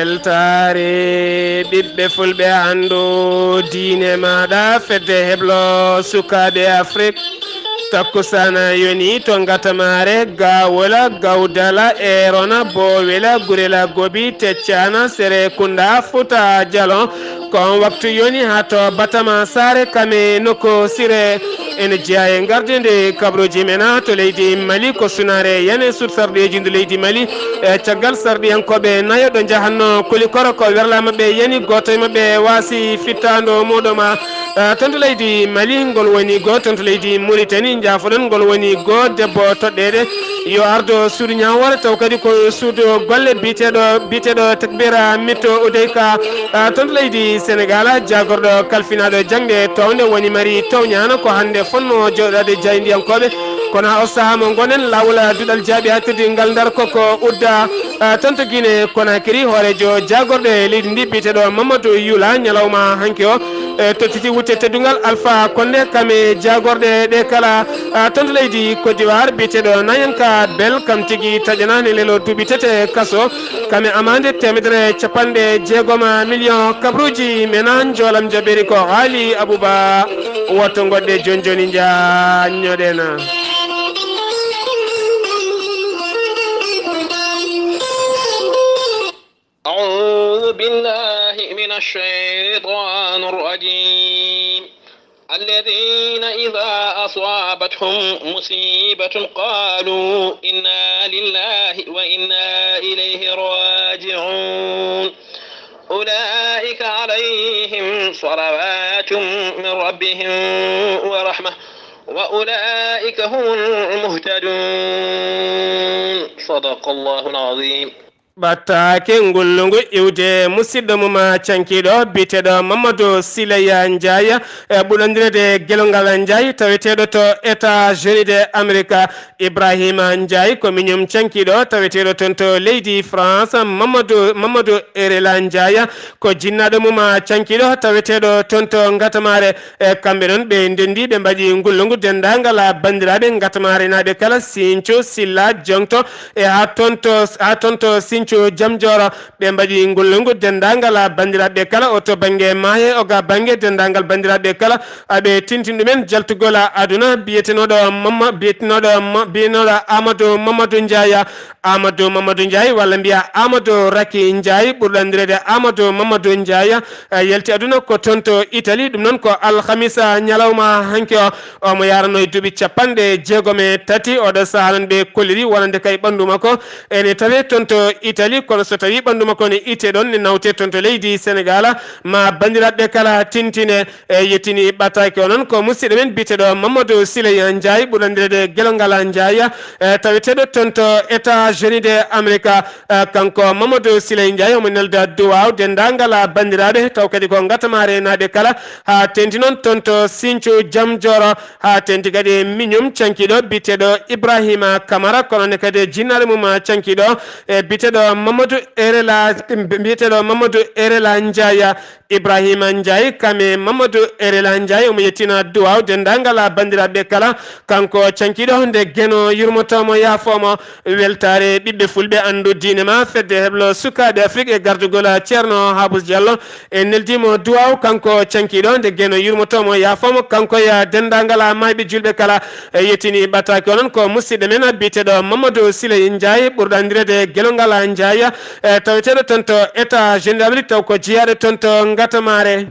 weltaare ɓiɓɓe fulɓe andu diine maɗa fedde heblo sukaɓe Afrique takkusana yoni to gatamare gawola gawdala erona bowela gurela gobi teccana sere kunda futa jalon kon waktu yoni ha to batama sare kame noko sire ene jeeya e gardede Kabaruuji mena to leydi Mali ko sunare yane sud sarɗeji ndu leydi Mali e caggal sarɗiyankoɓe nayo ɗo jahanno kulikoro ko werla mabɓe yani goto e mabɓe wasi fittando muɗuma tonto leydi Mali ngol woni go tonto leydi Mauritanie jafoɗon ngol woni go debbo toɗɗede yo ardo suudu ñawore taw kadi ko suudu golle biteɗo takbira mitto udeyka tonto leydi Sénégal jagorɗo kalfinaɗo jangde towde woni mari towñana ko hannde fonno joɗade jaydiyankoɓe kono o saaha mo gonen lawol duɗal jaaɓi hattude ngal dar koko udda tonto Guinée Conakry hoorejo jagorɗo leydi ndi biteɗo Mamadou Yula ñalawma hanki o tottiti wutte teddungal Alpha Condé kame jagorɗe ɗe kala tonto leydi Côte d'Ivoire biteɗo Nayanka Bel kam tigui taƴanani lelo duuɓi tete kaso kame amande temedere capanɗe jeegom million Kabaruuji mena jolam jaɓeri ko haali Abouba wotto goɗɗe joni joni jañoɗena أعوذ بالله من الشيطان الرجيم الذين إذا أصابتهم مصيبة قالوا إنا لله وإنا إليه راجعون أولئك عليهم صلوات من ربهم ورحمة وأولئك هم المهتدون صدق الله العظيم battake ngullungu iwde musidɗo mum cankiɗo biteɗo Mamadou Silaya Ndiaye ɓuɗodirede gelongal Ndiaye taweteɗo to États-Unis de Amérique Ibrahima Ndiaye ko miñum cankiɗo taweteɗo toon to leydi France Mamadou Erela Ndiaye ko jinnaɗo mum cankiɗo taweteɗo toon to gatamare kamɓe noon ɓe ndendi ɓe mbaɗi ngullungu dendagal bandiraɓe gatamare naɓe kala Sinthiou Silla Jongto e ha toon to Sinthiou Jamjoro ɓe mbaɗi ngullungu dendagal bandiraɓe kala oto banggue maahe oga banggue dendagal bandiraɓe kala aɓe tintin ɗumen jaltugol aduna biyetenoɗo Amadou Mamadou Ndiaye Amadou Mamadou Ndiaye walla mbiya Amadou Raki Ndiaye ɓurɗandirede Amadou Mamadou Ndiaye yalti aduna ko toon to Italie ɗum noon ko alhamisa ñalawma hanki o omo yarano e duuɓi capanɗe jeegom e tati oɗo saaha noon ɓe kolliri wonande kay ɓandu makko ene tawe toon to Italie kono so tawi ɓandu makko ne itte ɗon ne nawte toon to leydi Sénégal ma bandiraɓe kala tintine e yettini ɓattake o noon ko musidɗo men biteɗo Mamadou Silaya Ndiaye ɓuɗandirede gelongal Ndiaye taweteɗo toon to États-Unis de Amérique kanko Mamadou Silaya Ndiaye omo nelda duwaw dendagal bandiraɓe taw kadi ko gatamare naɓe kala ha tenti noon toon to Sinthiou Jamjoro ha tenti kadi miñum cankiɗo biteɗo Ibrahima Camara kono ne kadi jinnaɗo mum cankiɗo e biteɗo Mamadou Erela Ndiaye Ibrahima Ndiaye kame Mamadou Erela Ndiaye omo yettina duwaw dendagal bandiraɓe kala kanko cankiɗo nde gueno yurmotomo yafomo weltare ɓiɓɓe fulɓe andu diine ma fedde heblo sukaɓe Afrique e gardugol ceerno Habous Diallo e neldimo duwaw kanko cankiɗo nde gueno yurmotomo yafomo kanko ya dendagal mayɓe julɓe kala yettini ɓattake onon ko musidɗo men biteɗo Mamadou Silaya Ndiaye ɓurɗandirede gelongal Ndiaye taweteɗo toon to États-Unis d'Amérique taw ko jeeyaɗo toon to gatamare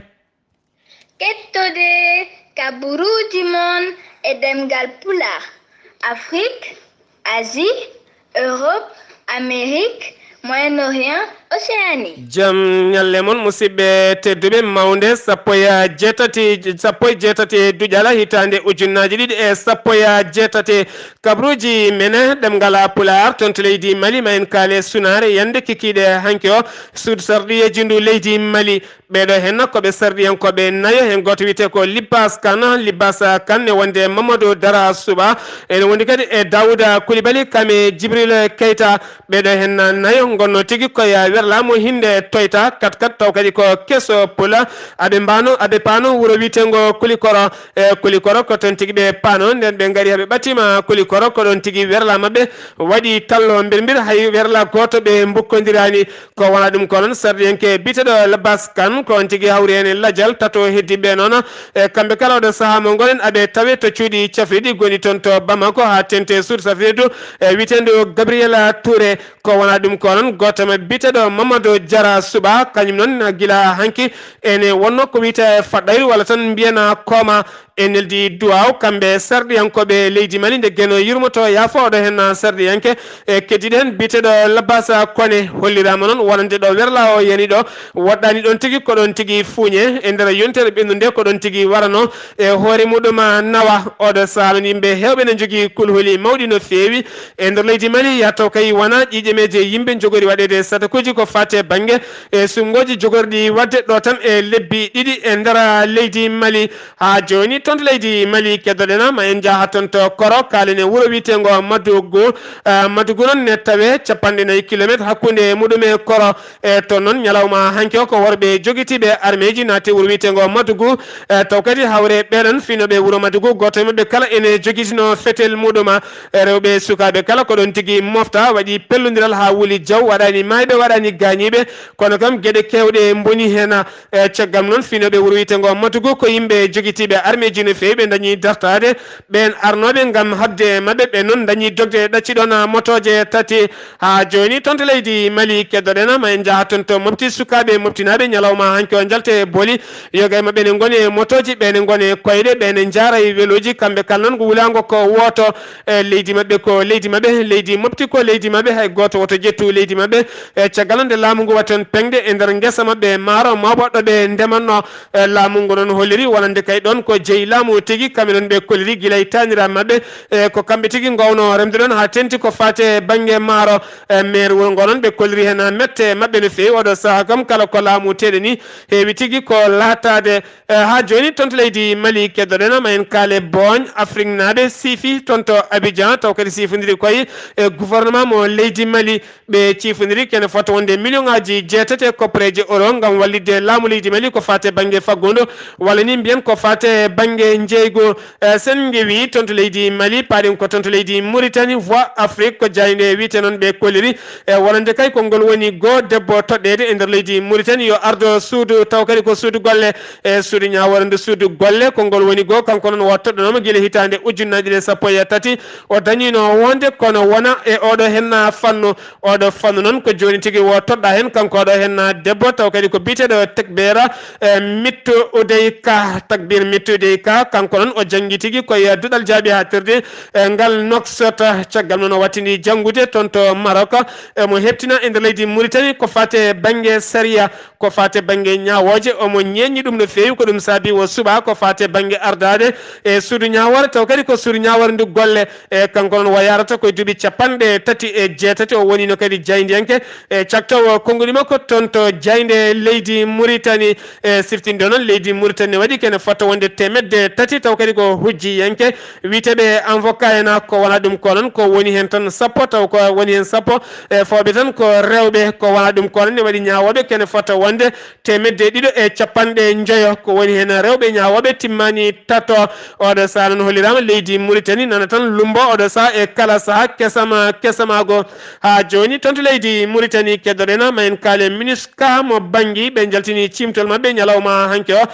kettode Kabaruuji mon e demgal Pulaar Afrique Asie Europe Amérique Moyen-Orient Océanie jam ñalle mon musidɓe tedduɓe mawnde sappo e jeetati duujal hitande ujunnaji ɗiɗi e sappo e jeetati Kabaruuji mene ɗemgal Pulaar toon to leydi Mali ma en kaale sunare yande Kikiiɗe hanki o suudu sarɗiyeji ndu leydi Mali ɓeɗo henna koɓe sarɗiyankoɓe nayo hen goto wiyete ko Libbas Kane ne wonde Mamadou Dara Suba ene wondi kadi e Daouda Coulibaly kame Djibril Keita ɓeɗo henna nayo gonno tigui koye werla mo hinde toyta kat taw kadi ko keso pula aɓe pano wuro witengo kulikoro ko ton tigi ɓe pano nden ɓe gari haɓe ɓatima kulikoro ko ɗon tigi werla mabɓe waɗi tallo mbir hay werla goto ɓe bukkodirani ko wona ɗum ko noon sardiyanke biteɗo labas kan ko on tigi hawri hen ladial tato heddiɓe noon kamɓe kala oɗo saaha mo gonen aɓe tawe to cuuɗi cafriɗi goni toon to Bamako ha tente suud safridu witeɗo Gabriela Touré ko wona ɗum ko noon goto ma biteɗo Mamadou Diara Suba kañum noon gila hanki ene wonno ko wiyete faɗɗayru walla tan mbiyana kooma eneldi duwaw kamɓe sarɗiyankoɓe leydi Mali nde geno yurmoto yafoɗo hen sarɗiyanke keddiɗi hen biteɗo Labasa Kone hollirama noon wonande ɗo werla o yani ɗo woɗɗani ɗon tigui ko ɗon tigui fuuñe e nder yontere ɓendu nde ko ɗon tigui warano e hoore muɗum nawa oɗo saaha yimɓe hewɓe ne jogui kulhuli mawɗi no fewi e nder leydi Mali yataw kay wona ƴiƴemeje yimɓe jogori waɗede sadakuji ko fate banggue e sungoji jogorɗi wadde ɗo tan e lebbi ɗiɗi e nder leydi Mali ha joni ton to leydi Mali keddoɗena ma en jaaha toon to koro kalene wuuro witengo Madougou noon ne tawe 40 kilométre hakkude muɗum e koro e toon noon ñalawma hanki o ko worɓe joguitiɓe armée ji naati wuuro witengo Madougou taw kadi hawre ɓeɗon finoɓe wuuro Madougou goto e mabɓe kala ene joguitino fetel muɗum rewɓe sukaɓe kala ko ɗon tigui mofta waɗi pellodiral ha wuuli diaw waɗani mayɓe waɗani gañiɓe kono kam gueɗe kewɗe boni hen caggal noon finoɓe wuuro witengo Madougou ko yimɓe joguitiɓe armée ji no fewi ɓe dañi dartade ɓen arnoɓe gam habde mabɓe ɓe noon dañi dogde ɗacciɗon motoje tati ha joni toon to leydi Mali keddoɗena ma en jaaha toon to mofti sukaɓe moftinaɓe ñalawma hanki o jalte booli yoga mabɓe ne goni motoji ɓene goni koyɗe ɓene jara e weloji kamɓe kala noon ko wulago ko woto leydi mabɓe ko leydi mabɓe leydi mofti ko leydi mabɓe hay goto woto ƴettu leydi mabɓe caggal nde laamu ngu waton pengde e nder guesa mabɓe maaro mawɓoɗɗo ɓe ndemanno laamu ngu noon holliri wonande kay ɗon ko jeeyi laamu tigui kamɓe noon ɓe kolliri guilay taniraɓe mabɓe ko kamɓe tigui gowno remde ɗon ha tenti ko fate banggue maaro maire wuro ngo noon ɓe kolliri hen mette mabɓe no fewi oɗo saaha kam kala ko laamu teɗe ni heewi tigui ko latade ha joni toon to leydi Mali keddoɗena ma en kaale Bogne Afrique naaɓe siifi toon to Abidjan taw kadi sifodiri koye e gouvernement mo leydi Mali ɓe cifodiri kene fota wonde million ngaji 6 koppareje euro gam wallidde laamu leydi Mali ko fate banggue faggudu walla ni mbiyen ko fate banggue jeygu sen gewi toon to leydi Mali paaɗen ko toon to leydi Mauritanie voix Afrique ko jayde wiite noon ɓe kolliri e wonande kay konngol woni go debbo toɗɗede e nder leydi Mauritanie yo ardo suudu taw kadi ko suudu golle e suudu ñaworande suudu golle konngol woni go kanko noon wo toɗɗanoma guila hitande ujunnaje ɗe 13 o dañino wonde kono wona e oɗo henna fannu oɗo fannu noon ko joni tigui wo toɗɗa hen kanko oɗo henna debbo taw kadi ko biteɗo tekbera mittu udey ka takbir mittu udey ka kanko noon o jangui tigui koye duɗal jaaɓi ha tirde ngal noksota caggal noon o wattini janggude toon to Maroc mo heptina e nder leydi Mauritanie ko fate banggue saria ko fate banggue ñawoje omo ñeññi ɗum no fewi ko ɗum saabi o suuɓa ko fate banggue ardade e suudu ñawore taw kadi ko suudu ñawore ndu golle e kanko noon o yarata koye duuɓi 36 o wonino kadi jaydiyanke e caktaw konngoli makko toon to jayde leydi Mauritanie e siftinde noon leydi Mauritanie waɗi kene fota wonde 3 taw kadi ko hujjiyanke witeɓe avocat en ko wona ɗum ko noon ko woni hen tan sappo taw ko woni hen sappo e fawɓe tan ko rewɓe ko wona ɗum ko noon ne waɗi ñawoɓe kene fota wonde 250 ko woni hen rewɓe ñawoɓe timmani tato oɗo saaha noon hollirama leydi Mauritanie nana tan lumbo oɗo saaha e kala saaha kesamago ha joni toon to leydi Mauritanie keddoɗena ma en kaale MINUSCA mo bangui ɓe jaltini cimtol mabɓe ñalawma hanke o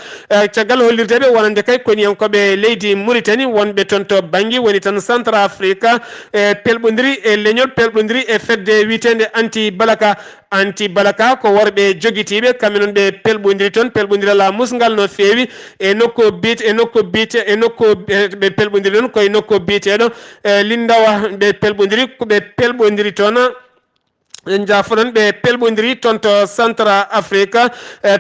caggal hollirdeɓe wonande kay koniyankoɓe leydi Mauritanie wonɓe toon to bangui woni tan Centre Afrique e pelɓodiri e leñol pelɓodiri e fedde witende anti balaka ko worɓe joguitiɓe kamɓe noon ɓe pelɓodiri toon pelɓodirala musgal no fewi e nokku ɓe pelɓodiri noon koye nokku biteɗo Lindawa ɓe pelɓodiri toon en jafoɗon ɓe pelɓodiri toon to Centre Afrique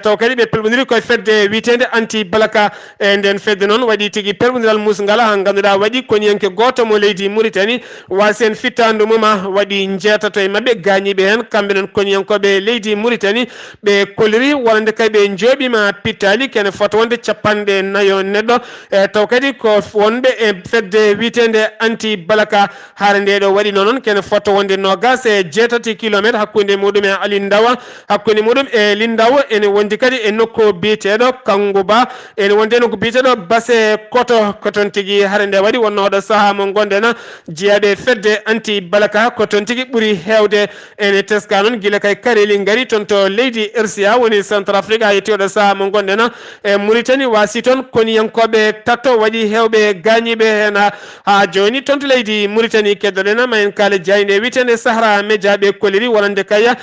taw kadi ɓe pelɓodiri koye fedde witende anti balaka e nden fedde noon waɗi tigui pelɓodiral musgal ha ganduɗa waɗi koniyanke goto mo leydi Mauritanie wasi en fittandu muma waɗi jeetato e mabɓe gañiɓe hen kamɓe noon koniyankoɓe leydi Mauritanie ɓe kolliri wonande kay ɓe jooɓima pittali kene fota wonde 40 neɗɗo taw kadi ko wonɓe e fedde witende anti balaka haare nde ɗo waɗi noon kene fota wonde 27 kilo kilomètre hakkunde muɗum e alindawa hakkunde muɗum e lindawa ene wondi kadi e nokku biyeteɗo kanguba ene wonde nokku biyeteɗo base koto koton tigui hare nde waɗi wonno oɗo saaha mo gonɗen jeeyaɓe fedde anti balaka koton tigui ɓuuri hewde ene teska noon guila kay kareli gaari toon to leydi RCA woni centre afrique ha yetti oɗo saaha mo gonɗen e Mauritanie wasi toon koniyankoɓe tatto waɗi hewɓe gañiɓe hen ha joni toon to leydi Mauritanie keddoɗen ma en kaale jayde witende Sahara Média ɓe koliri wonande kaya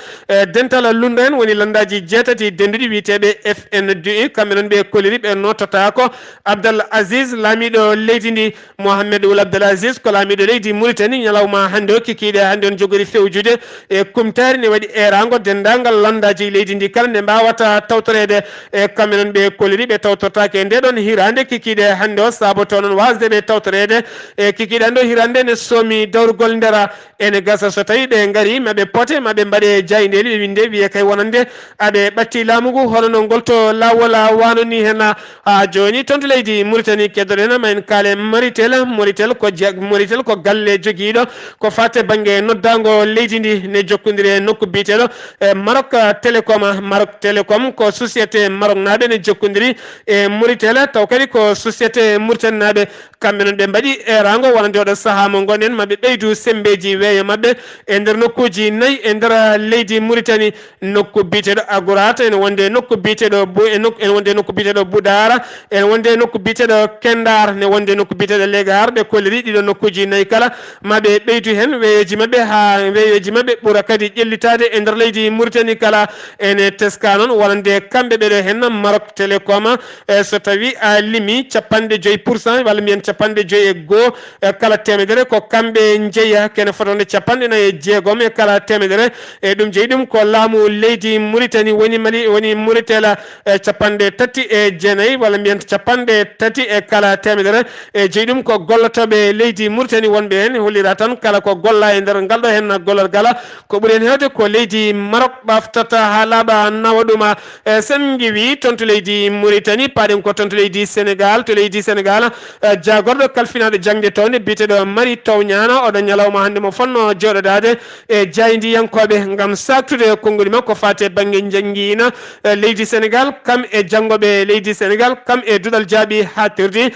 dental lunda en woni landaji jeetati denduɗi witeɓe FNDI kamɓe noon ɓe koliri ɓe notata ko Abdallah Aziz laamiɗo leydi ndi Mohamed Ould Abdallah Aziz ko laamiɗo leydi Mauritanie ñalawma hande o kikiɗe hande on jogori fewjude e kumtari ne waɗi erago dendagal landaji leydi ndi kala nde mbawata tawtorede e kamɓe noon ɓe koliri ɓe tawtortake nde ɗon hirande kikiɗe hande o saabu to noon wasde ɓe tawtorede e kikiɗe hande o hirande ne soomi dawrugol ndera ene gasa so tawi ɓe gaari maɓe pote maɓe mbaɗe jayndeli ɓe winde wiye kay wonande aɓe ɓatti laamu ngu hono no ngolto lawol wanoni hen ha joni toon to leydi Mauritanie keddoɗen ma en kaale Mauritanie ko galle joguiɗo ko fatte banggue noddago leydi ndi ne jokkodiri nokku biteɗo Maroc Télécom ko société Maroc naɓe ne jokkodiri e Mauritanie taw kadi ko société Mauritanie naɓe kamɓe noon ɓe mbaɗi erago wonande oɗo saaha mo gonɗen maɓe ɓeydu sembeji weeyo mabɓe e nder nokkuji nayyi e nder leydi Mauritanie nokku biteɗo Agourata ene wonde nokku biteɗo ene wonde nokku biteɗo Boudara ene wonde nokku biteɗo Kendar ne wonde nokku biteɗo Legar ɓe kolliri ɗiɗo nokkuji nayyi kala maɓe ɓeydu hen weeyoji mabɓe ha weeyoji mabɓe ɓuura kadi ƴellitade e nder leydi Mauritanie kala ene teska noon wonande kamɓe ɓeɗo hen Maroc Télécom so tawi a limi 50% walla mbiyen 51 kala temedere ko kamɓe jeeya kene fotode 49 e kala temedere e ɗum jeeyi ɗum ko laamu leydi Mauritanie woni Mauritanie 39 walla mbiyen 30 e kala temedere e jeeyi ɗum ko gollotoɓe leydi Mauritanie wonɓe hen hollira tan kala ko golla e nder ngal ɗo hen gollal gala ko ɓuuri hen hewde ko leydi Maroc ɓaftata ha laaɓa nawa ɗum sen giwi toon to leydi Mauritanie paɗen ko toon to leydi Sénégal jagorɗo kalfinaɗo jangde towne biteɗo Mari Tawñana oɗo ñalawma hande mo fonno joɗodade e jaydiyankoɓe gam saktude konnguli makko fate banggue jangguina leydi Sénégal kam e janggoɓe leydi Sénégal kam e duɗal jaaɓi hattirdi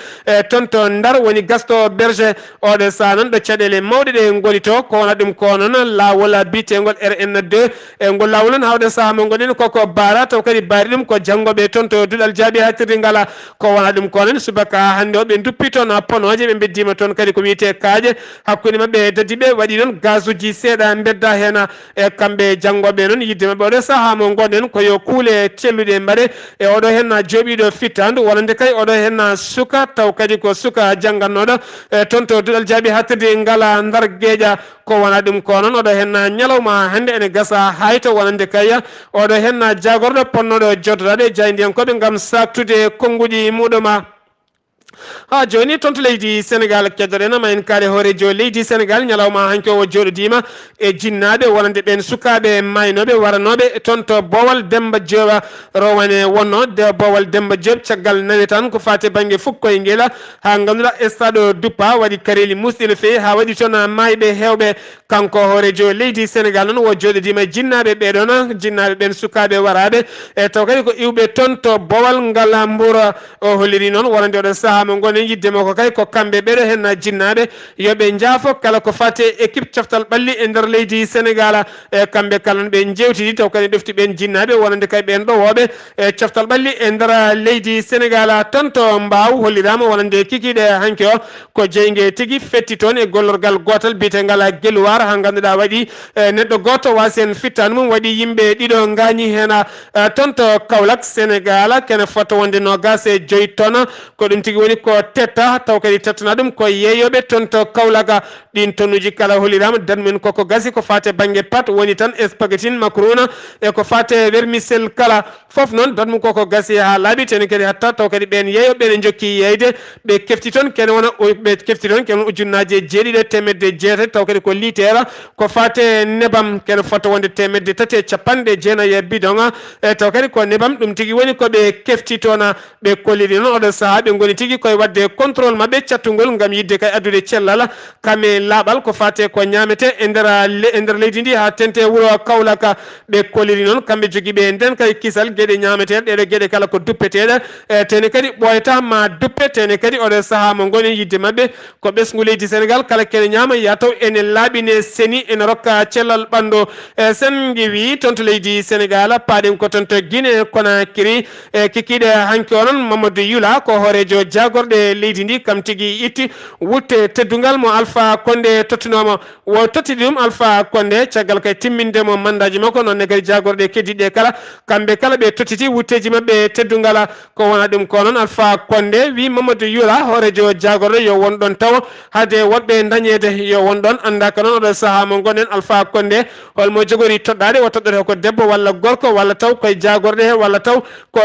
toon to Ndar woni gasto berge oɗo saha noon ɗo caɗele mawɗe ɗe goli to ko wona ɗum ko noon lawol bitegol RN2 e ngol lawol noon hawde saha mo gonɗen koko baara taw kadi baari ɗum ko janggoɓe toon to duɗal jaaɓi hattirdi ngala ko wona ɗum ko noon subaka hande o ɓe duppi toon ponoje ɓe beddima toon kadi ko wiyete kaaje hakkude mabɓe dadiɓe waɗi noon gaz uji seeɗa bedda hen e kamɓe janggoɓe noon yidde mabɓe oɗo saaha mo gonɗen koyo kuule celluɗe mbaɗe e oɗo hen jooɓiɗo fittandu wonande kay oɗo hen suka taw kadi ko suka janggannoɗo toon to duɗal jaaɓi hattirde ngala Ndar Gueƴa ko wona ɗum ko noon oɗo hen ñalawma hande ene gasa hayto wonande kay oɗo hen jagorɗo ponnoɗo joddodade jayndiyankoɓe gam saktude konnguɗi muɗuma ha joni toon to leydi Sénégal keddoɗen ma en kaali hoorejo leydi Sénégal ñalawma hanki o joɗodima e jinnaɓe wonande ɓen sukaɓe maynoɓe waranoɓe toon to Bowal Demba Diop rowane wonno Bowal Demba Diop caggal nawetan ko fate banggue fukkoye nguela ha ganduɗa stade Duppa waɗi kareli musɗi no fewi ha waɗi toon mayɓe hewɓe kanko hoorejo leydi Sénégal noon wo joɗodima jinnaɓe ɓeɗon jinnaɓe ɓen sukaɓe waraɓe e taw kadi ko iwɓe toon to Bowal ngal Mbour o holliri noon wonande oɗo saaha mo gonen yiddemo ko kay ko kamɓe ɓeɗo hen jinnaɓe yoɓe jaafo kala ko fate équipe coftal ɓalli e nder leydi Sénégal e kamɓe kala ɓe jewtidi taw kadi ɗofti ɓen jinnaɓe wonande kay ɓen ɗowoɓe e coftal ɓalli e nder leydi Sénégal toon to Mbaw hollirama wonande Kikiiɗe hanki o ko jeygue tigui fetti toon e gollorgal gotal biyetegal Guelwar ha ganduɗa waɗi neɗɗo goto wasi hen fittani mum waɗi yimɓe ɗiɗo gañi hen toon to Kaolack Sénégal kene fota wonde nogas e 5 tonnes ko ɗum tigui woni ko tetta taw kadi tettana ɗum ko yeeyoɓe toon to Kaolack ɗin tonnuji kala hollirama danmen koko gasi ko fate banggue pat woni tan spaghetti macaroni e ko fate vermicelle kala foof noon danmum koko gasi ha laaɓi teni kadi hatta taw kadi ɓen yeeyoɓe ne jokki yeyde ɓe kefti toon kene wona ɓe kefti toon kene ujunnaje 7,8 taw kadi ko litere ko fate nebam kene fota wonde 390 bidon e taw kadi ko nebam ɗum tigui woni koɓe kefti toon ɓe kolliri noon oɗo saaha ɓe goni tigui koye wadde contrôle mabɓe cattugol ngam yidde kay addude cellal kame laaɓal ko fate ko ñamete e nder leydi ndi ha tente wuro Kaolaka ɓe koliri noon kamɓe joguiɓe nden kay kisal gueɗe ñameteɗe ɗeɗo gueɗe kala ko duppeteɗe tene kadi ɓoyata ma duppe tene kadi oɗo saaha mo gonen yidde mabɓe ko ɓesgu leydi Sénégal kala kene ñama ya taw ene laaɓine seni ene rokka cellal ɓandu sen wi toon to leydi Sénégal paɗen ko toon to Guinée Conakry Kikiiɗe hanki onon Mamadou Yula ko hoorejo jagorɗe leydi ndi kam tigui itti wutte teddugal mo Alpha Condé tottunomo wo tottidi ɗum Alpha Condé caggal kay timmindemo mandaji makko nonne kadi jagorɗe keddiɗe kala kamɓe kala ɓe tottiti wutteji mabɓe teddugala ko wona ɗum ko noon Alpha Condé wi Mamadou Yula hoorejo jagorɗo yo won ɗon taw hade woɗɓe dañede yo won ɗon andaka noon oɗo saaha mo gonɗen Alpha Condé holmo jogori toɗɗade o toɗɗote ko debbo walla gorko walla taw koye jagorɗe walla taw ko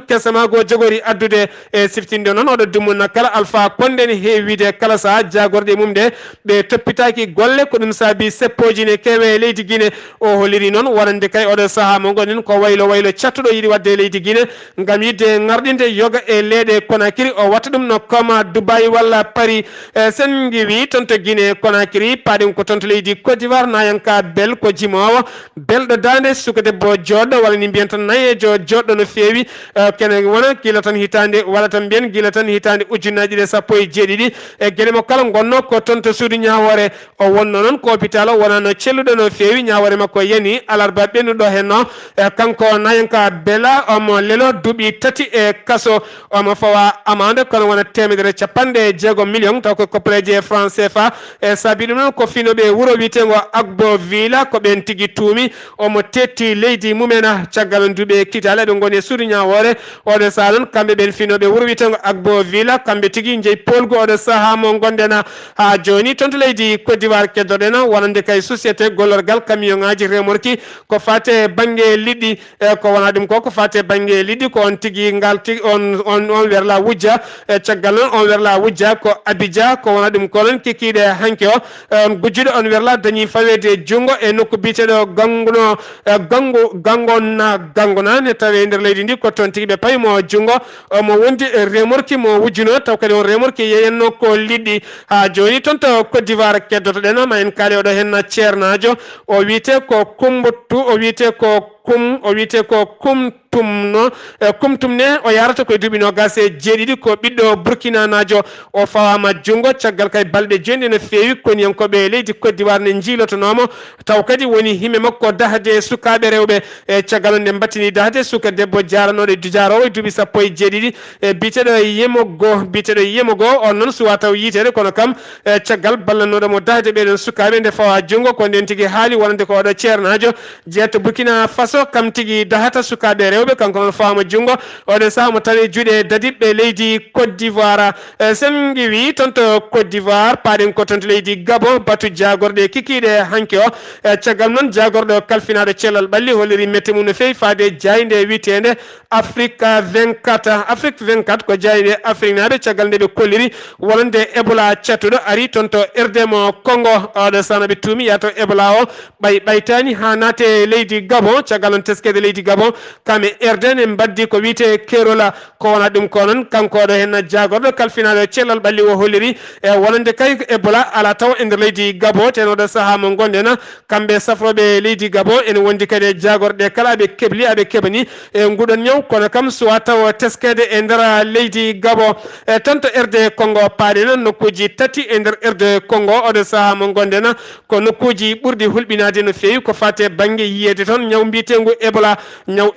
kesamago jogori addude e siftinde noon oɗo dumunna kala Alpha Condé ne heewide kala saaha jagorɗe mum ɗe ɓe toppitaki golle ko ɗum saabi seppoji ne kewe leydi Guinée o holliri noon wonande kay oɗo saaha mo gonɗen ko waylo cattuɗo yiiɗi wadde leydi Guinée ngam yidde ngarɗinde yoga e leyɗe Conakry o watta ɗum no koma Dubai walla Paris sen giwi toon to Guinée Conakry paɗen ko toon to leydi Côte d'Ivoire nayanka bel ko jimowo belɗo dande suka debbo joɗɗo walla ni mbiyen tan nayejo joɗɗo no feewi kene wona gila tan hitande walla tan mbiyen gila tan hitande ujunnaji ɗe sappo e jeeɗiɗi e gueɗe mo kala gonno ko toon to suudu ñawore o wonno noon ko hôpital o wonano celluɗo no feewi ñawore makko yani alarba ɓennuɗo henno kanko nayanka bela omo lelo duuɓi tati e kaso omo fawa amande kono wona temedere capanɗe jeegom million taw ko kopleje franc CFA e saabi ɗum noon ko finoɓe wuuro wiyetego Agbo Villa ko ɓen tigui tuumi omo tetti leydi mumena caggal duuɓe kitale ɗo goni e suudu ñawore oɗo saaha noon kamɓe ɓen finoɓe wuuro wiyetego Agbo Villa kamɓe tigui jeeyi polgu oɗo saaha mo gonɗen ha joni toon to leydi Côte d'Ivoire keddoɗen wonande kay société gollorgal camion ngaji remorki ko fate banggue liɗɗi ko wona ɗum ko fate banggue liɗɗi ko on tigui ngal tigui on werla wujja caggal noon on werla wujja ko Abidja ko wona ɗum ko noon Kikiiɗe hanki o on gujjuɗo on werla dañi fawede junggo e nokku biteɗo gangona ne tawe nder leydi ndi ko toon tigui ɓe paymo junggo mo wondi remorki mo wujjuno taw kadi on remorki yeyenno ko liɗɗi ha joni toon to Côte d'Ivoire keddotoɗen ma en kaali oɗo hen ceernajo o wiyete ko kumbuttu o wiyete ko kumtumne o yarata koye duuɓi nogas e jeeɗiɗi ko ɓiɗɗo Burkina najo o fawama junggo caggal kay balɗe joyɗi no feewi koniyankoɓe leydi Côte d'Ivoire ne jiilotonomo taw kadi woni hime makko dahade sukaɓe rewɓe e caggal nde battini dahade suka debbo jaranoɗo dujarowo e duuɓi sappo e jeeɗiɗi e biteɗo yemogo on noon suwa taw yitede kono kam caggal ballannoɗomo dahade ɓeɗon sukaɓe nde fawa junggo ko nden tigui haali wonande ko oɗo ceernajo jeetta Burkina Faso kam tigui dahata sukaɓe rewɓe kanko noon fawama junggo oɗo saaha mo tawi juuɗe dadiɓɓe leydi Côte d'Ivoire sen ƴeewi toon to Côte d'Ivoire paɗen ko toon to leydi Gabon batu jagorɗe Kikiiɗe hanki o caggal noon jagorɗo kalfinaɗo cellal ɓalli holliri mette mum no fewi faade jayde witede Afrique 24 ko jayde Afrique naɓe caggal nde ɓe kolliri wonande Ebola cattuɗo ari toon to erdemo Congo oɗo sahna ɓe tuumi yato Ebola o ɓaytani ha naate leydi Gabon caggal on teskede leydi Gabon kame erde ne mbaddi ko wiyete kerola ko wona ɗum ko noon kanko oɗo hen jagorɗo kalfinaɗo cellal ɓalli o holliri e wonande kay Ebola ala taw e nder leydi Gabon ten oɗo saaha mo gonɗen kamɓe safroɓe leydi Gabon ene wondi kadi e jagorɗe kala aɓe keɓli aɓe keɓani e nguɗon ñaw kono kam suwa taw teskede e nder leydi Gabon e tan to erde Congo paaɗen nokkuji tati e nder erde Congo oɗo saaha mo gonɗen ko nokkuji ɓurɗi hulɓinade no fewi ko fate banggue yiyede toon ñaw mbitegu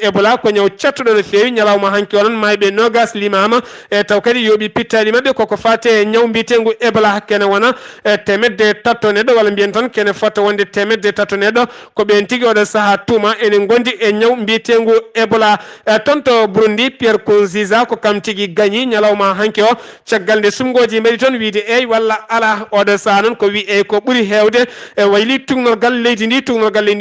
Ebola ko ñaw cattuɗo no fewi ñalawma hanki onon mayɓe nogas limama e taw kadi yooɓi pittaɗi mabɓe koko fate ñaw mbitegu Ebola kene wona temedde tatto neɗɗo walla mbiyen tan kene fotta wonde temedde tatto neɗɗo ko ɓen tigui oɗo saaha tuma ene gondi e ñaw mbitegu Ebola toon to Burundi Pierre Nkurunziza ko kam tigui gagni ñalawma hanki o caggal nde sumgoji mbaɗi toon wiide eyyi walla ala oɗo saaha noon ko wi eyyi ko ɓuuri hewde e wayli tugnolgal leydi ndi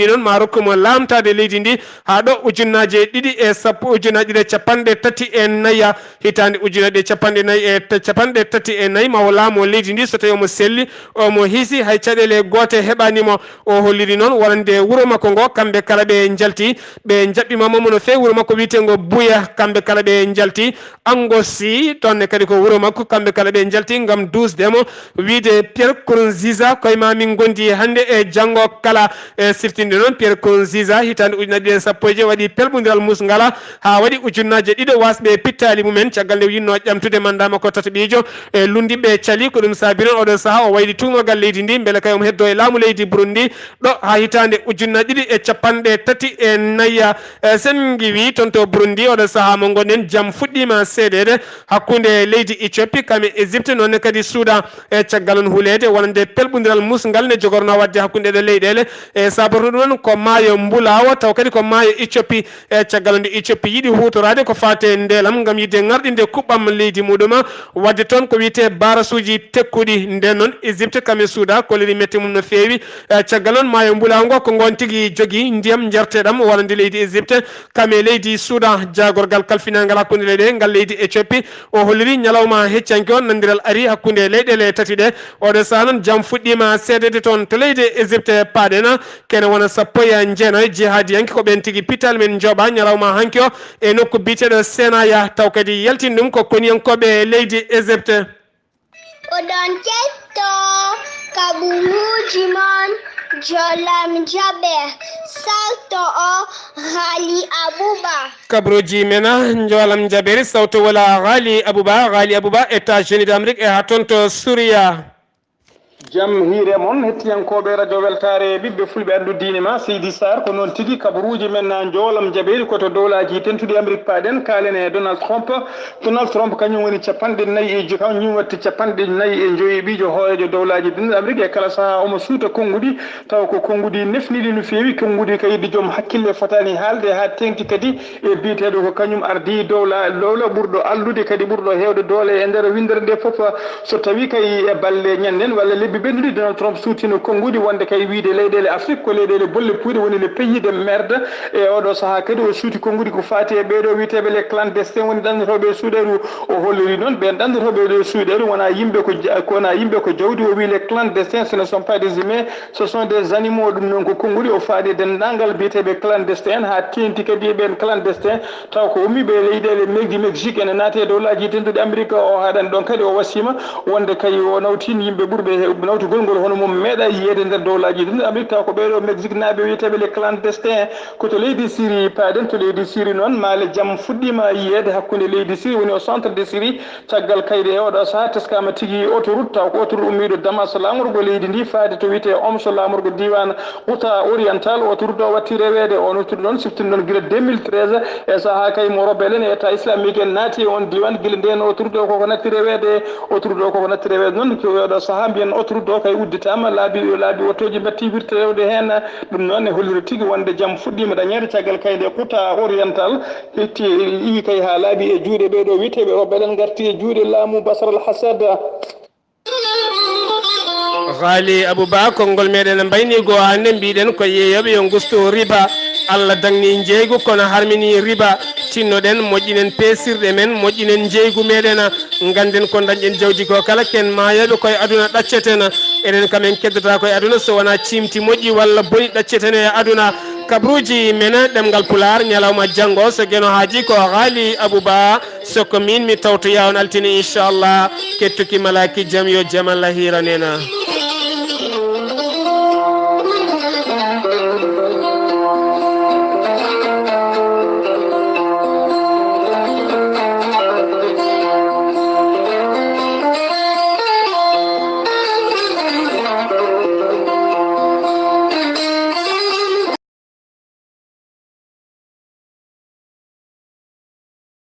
noon ma rokkumo lamtade leydi ndi ndi ha ɗo ujunnaje ɗiɗi e sappo ujunnaje ɗiɗi capanɗe tati e nayya hitande ujunnaje capanɗe nayyi e capanɗe tati e nayyi mawo laamu leydi ndi so tawi omo selli omo hiisi hay caɗele goote heɓanimo o holliri noon wonande wuuro makko ngo kamɓe kala ɓe jalti ɓe jaɓɓimamo no fewi wuuro makko wiyetego Buya kamɓe kala ɓe jalti Angosi tonne kadi ko wuuro makko kamɓe kala ɓe jalti gam dusdemo wiide Pierre Nkurunziza koye ma min gondi hannde e janggo kala e siftinde noon Pierre Nkurunziza hitande ujunnaje ɗiɗi e sappo e joyi waɗi pelɓodiral musgala ha waɗi ujunnaje ɗiɗi wasɓe pittali mumen caggal nde yinno ƴamtude mandat makko tataɓijo e lundiɓe cali ko ɗum saabi noon oɗon saaha o wayli tumogal leydi ndi beele kay omo heddo e laamu leydi Burundi ɗo ha hitande ujunnaje ɗiɗi e capanɗe tati e nayya sen giwi toon to Burundi oɗon saaha mo gonɗen jaam fuɗɗima seeɗede hakkude leydi Éthiopie kame Égypte nonne kadi Soudan e caggal on hulede wonande pelɓodiral musgal ne jogorno wadde hakkude ɗe leyɗele e sababu ɗum ko maayo Mbulawa taw kadi ko maayo Éthiopie e caggal nde Éthiopie yiɗi hutorade ko fate ndelam gam yidde ngarɗinde kuɓɓam leydi muɗuma wadde toon ko wiyete barasuji tekkuɗi nden noon Égypte kame Soudan koliri metti mum no fewi caggal noon maayo Mbulawa ngo ko gon tigui jogui ndiyam jarteɗam wonande leydi Égypte kame leydi Soudan jagorgal kalfinagal hakkude leyɗele ngal leydi Éthiopie o holliri ñalawma heccanke on nandiral ari hakkude leyɗele tati ɗe oɗo saha noon jaam fuɗɗima seedede toon to leydi Égypte paɗena kene wona sappo e jeenayi jihadiyanke ko ɓen tigui pital men jooɓa ñalawma hanki o e nokku biteɗo Senaya taw kadi yaltin ɗum ko koniyankoɓe leydi Égypte. oɗon ketto kabaruuji mon jolam jaɓe salto o Ghali Abouba kabaruuji mena jolam jaɓeri Sawtuwol Ghali Abouba États-Unis d'Amérique e ha toon to Suria. jam hiire moon hettiyankoɓe radio weltare ɓiɓɓe fulɓe andu diine ma seydi Saar ko noon tigui kabaruuji men joolam jaɓeri koto dowlaji tentuɗi Amérique paɗen kalen e Donald Trump kañum woni capanɗe nayyi e kañum watti capanɗe nayyi e joyi ɓijo hoorejo dowlaji duniya Amérique e kala saaha omo suuta konngudi taw ko konngudi nefniɗi no fewi konngudi kayidde joom hakkille fotani haalde ha tengti kadi e biteɗo ko kañum ardi dowla ɓurɗo allude kadi ɓurɗo hewde doole e nder windere nde foof so tawi kay e balle ñanden walla lebbi ɓennuɗi Donald Trump suutino konngudi wonde kay wiide leyɗele Afrique ko leyɗele bolle puyɗe woni le pays de merde e oɗo saaha kadi o suuti konngudi ko fati e ɓeɗo wiiteɓe les clandestins woni ɗanndotoɓe suuɗeru o holliri noon ɓen ɗanndotoɓe ɗo suuɗeru wona yimɓe ko jawdi o wi les clandestins ce ne sont pas des humains ce sont des animaux ɗum noon ko konngudi o faadi dendagal biyeteɓe clandestin ha tenti kadi ɓen clandestin taw ko ummiɓe leyɗele Mexique ene naati e dowlaji tenduɗe Amérique o haɗani ɗon kadi o wasima wonde kay o nawtin yimɓe ɓurɓe nawtugol ngol hono mum meeɗa yiyede nder dowlaji tenduɗe Amérique taw ko ɓeɗo Mexique naaɓe wiyeteɓe les clandestins koto leydi Syrie paaden to leydi Syrie noon maale jaam fuɗɗima yiyede hakkude leydi Syrie woni o centre de Syrie caggal kayde e oɗo saaha teskama tigui autoroute taw ko autoroute ummiɗo Damas lamorgo leydi ndi faade to wiyete Homs lamorgo diwan Ghouta oriental autoroute o watti rewede on autoroute noon siftini noon guila 2013 e saaha kay mo rebelle en état islamique en naati e on diwan guila nden autoroute o koko natti rewede autoroute o koko natti rewede noon ko oɗo saaha mbiyen autoroute o kay udditama laabi otoji batti wirte rewde hen ɗum noon e holliri tigui wonde jaam fuɗɗima dañede caggal kayde Ghouta oriental hetti iwi kay ha laabi e juuɗe ɓeɗo wiyeteɓe rebelle en garti e juuɗe laamu Bashar al-Assad. Ghali Abouba konngol meɗen mbayni go hande mbiɗen ko yeeyoɓe yo gusto riba Allah dangni jeygu kono harmini riba tinnoɗen moƴƴinen pesirɗe men moƴƴinen jeygu meɗen ganden ko dañƴen jawdi ko kala ken mayoɓe koye aduna ɗacceten eɗen kamen keddata koye aduna so wona cimti moƴƴi walla boni ɗacceten e aduna kabaruuji mena ɗemgal Pulaar ñalawma janggo so gueno haaji ko Ghali Abouba soko min mi tawtoya on altini inchallah kettuki malaki jaam yo jaam Allah hiranena.